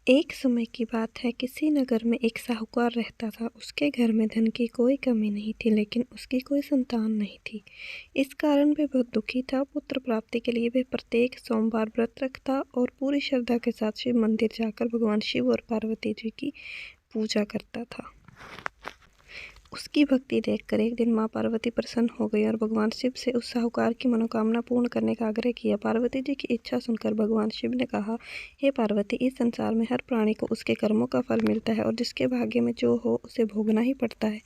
एक समय की बात है। किसी नगर में एक साहूकार रहता था। उसके घर में धन की कोई कमी नहीं थी, लेकिन उसकी कोई संतान नहीं थी। इस कारण वह बहुत दुखी था। पुत्र प्राप्ति के लिए वह प्रत्येक सोमवार व्रत रखता और पूरी श्रद्धा के साथ शिव मंदिर जाकर भगवान शिव और पार्वती जी की पूजा करता था। उसकी भक्ति देखकर एक दिन माँ पार्वती प्रसन्न हो गई और भगवान शिव से उस साहूकार की मनोकामना पूर्ण करने का आग्रह किया। पार्वती जी की इच्छा सुनकर भगवान शिव ने कहा, हे पार्वती, इस संसार में हर प्राणी को उसके कर्मों का फल मिलता है और जिसके भाग्य में जो हो उसे भोगना ही पड़ता है।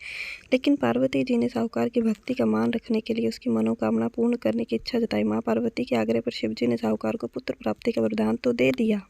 लेकिन पार्वती जी ने साहूकार की भक्ति का मान रखने के लिए उसकी मनोकामना पूर्ण करने की इच्छा जताई। माँ पार्वती के आग्रह पर शिव जी ने साहूकार को पुत्र प्राप्ति का वरदान तो दे दिया,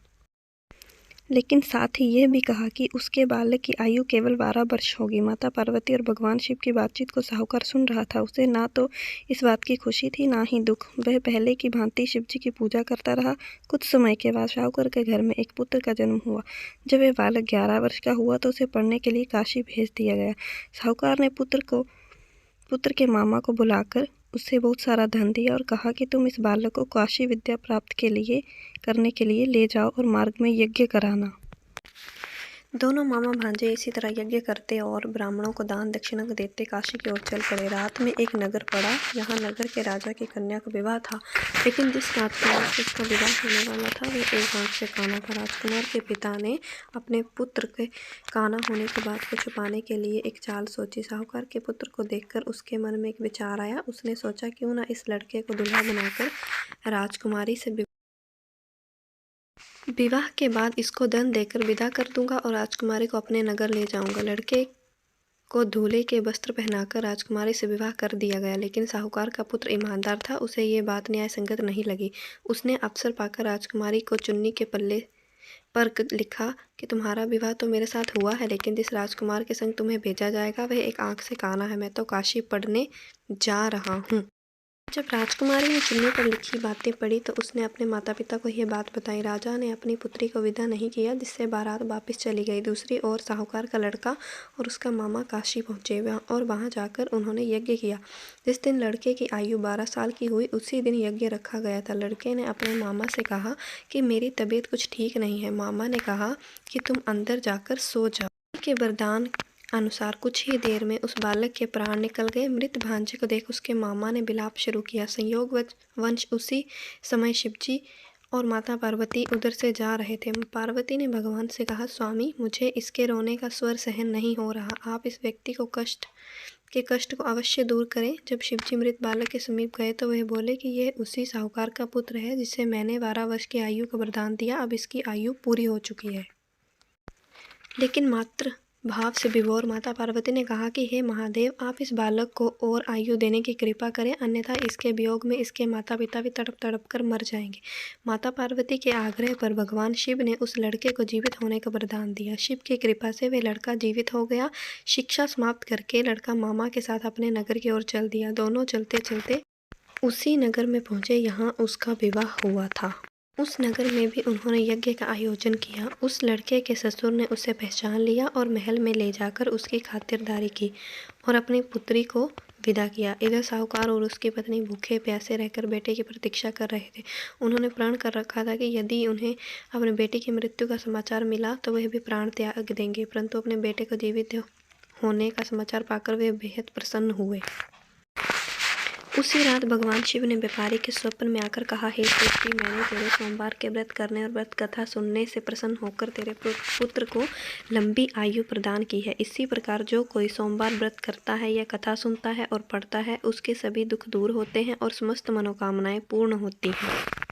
लेकिन साथ ही यह भी कहा कि उसके बालक की आयु केवल 12 वर्ष होगी। माता पार्वती और भगवान शिव की बातचीत को साहूकार सुन रहा था। उसे ना तो इस बात की खुशी थी, ना ही दुख। वह पहले की भांति शिव जी की पूजा करता रहा। कुछ समय के बाद साहूकार के घर में एक पुत्र का जन्म हुआ। जब वह बालक 11 वर्ष का हुआ तो उसे पढ़ने के लिए काशी भेज दिया गया। साहूकार ने पुत्र के मामा को बुलाकर उससे बहुत सारा धन दिया और कहा कि तुम इस बालक को काशी विद्या प्राप्त करने के लिए ले जाओ और मार्ग में यज्ञ कराना। दोनों मामा भांजे इसी तरह यज्ञ करते और ब्राह्मणों को दान दक्षिणा देते काशी की ओर चल पड़े। रात में एक नगर पड़ा। यहाँ नगर के राजा की कन्या का विवाह था, लेकिन जिस राजकुमार से उसका विवाह होने वाला था वह एक आंख से काना था। राजकुमार के पिता ने अपने पुत्र के काना होने की बात को छुपाने के लिए एक चाल सोची। साहूकार के पुत्र को देखकर उसके मन में एक विचार आया। उसने सोचा, क्यों ना इस लड़के को दूल्हा बनाकर राजकुमारी से विवाह के बाद इसको धन देकर विदा कर दूंगा और राजकुमारी को अपने नगर ले जाऊंगा। लड़के को दूल्हे के वस्त्र पहनाकर राजकुमारी से विवाह कर दिया गया, लेकिन साहूकार का पुत्र ईमानदार था। उसे ये बात न्याय संगत नहीं लगी। उसने अवसर पाकर राजकुमारी को चुन्नी के पल्ले पर लिखा कि तुम्हारा विवाह तो मेरे साथ हुआ है, लेकिन जिस राजकुमार के संग तुम्हें भेजा जाएगा वह एक आंख से काना है। मैं तो काशी पढ़ने जा रहा हूँ। जब राजकुमारी ने चुन्नी पर लिखी बातें पढ़ी तो उसने अपने माता पिता को यह बात बताई। राजा ने अपनी पुत्री को विदा नहीं किया, जिससे बारात वापस चली गई। दूसरी ओर साहूकार का लड़का और उसका मामा काशी पहुंचे और वहां जाकर उन्होंने यज्ञ किया। जिस दिन लड़के की आयु 12 साल की हुई उसी दिन यज्ञ रखा गया था। लड़के ने अपने मामा से कहा कि मेरी तबीयत कुछ ठीक नहीं है। मामा ने कहा कि तुम अंदर जाकर सो जाओ। के वरदान अनुसार कुछ ही देर में उस बालक के प्राण निकल गए। मृत भांजे को देख उसके मामा ने विलाप शुरू किया। संयोगवश उसी समय शिवजी और माता पार्वती उधर से जा रहे थे। पार्वती ने भगवान से कहा, स्वामी, मुझे इसके रोने का स्वर सहन नहीं हो रहा। आप इस व्यक्ति को कष्ट को अवश्य दूर करें। जब शिवजी मृत बालक के समीप गए तो वह बोले कि यह उसी साहूकार का पुत्र है जिसे मैंने 12 वर्ष की आयु का वरदान दिया। अब इसकी आयु पूरी हो चुकी है। लेकिन मात्र भाव से विभोर माता पार्वती ने कहा कि हे महादेव, आप इस बालक को और आयु देने की कृपा करें, अन्यथा इसके वियोग में इसके माता पिता भी तड़प तड़प कर मर जाएंगे। माता पार्वती के आग्रह पर भगवान शिव ने उस लड़के को जीवित होने का वरदान दिया। शिव की कृपा से वह लड़का जीवित हो गया। शिक्षा समाप्त करके लड़का मामा के साथ अपने नगर की ओर चल दिया। दोनों चलते चलते उसी नगर में पहुंचे। यहाँ उसका विवाह हुआ था। उस नगर में भी उन्होंने यज्ञ का आयोजन किया। उस लड़के के ससुर ने उसे पहचान लिया और महल में ले जाकर उसकी खातिरदारी की और अपनी पुत्री को विदा किया। इधर साहूकार और उसकी पत्नी भूखे प्यासे रहकर बेटे की प्रतीक्षा कर रहे थे। उन्होंने प्रण कर रखा था कि यदि उन्हें अपने बेटे की मृत्यु का समाचार मिला तो वह भी प्राण त्याग देंगे, परंतु अपने बेटे को जीवित होने का समाचार पाकर वे बेहद प्रसन्न हुए। उसी रात भगवान शिव ने व्यापारी के स्वप्न में आकर कहा, हे सृष्टि, मैंने तेरे सोमवार के व्रत करने और व्रत कथा सुनने से प्रसन्न होकर तेरे पुत्र को लंबी आयु प्रदान की है। इसी प्रकार जो कोई सोमवार व्रत करता है या कथा सुनता है और पढ़ता है, उसके सभी दुख दूर होते हैं और समस्त मनोकामनाएं पूर्ण होती हैं।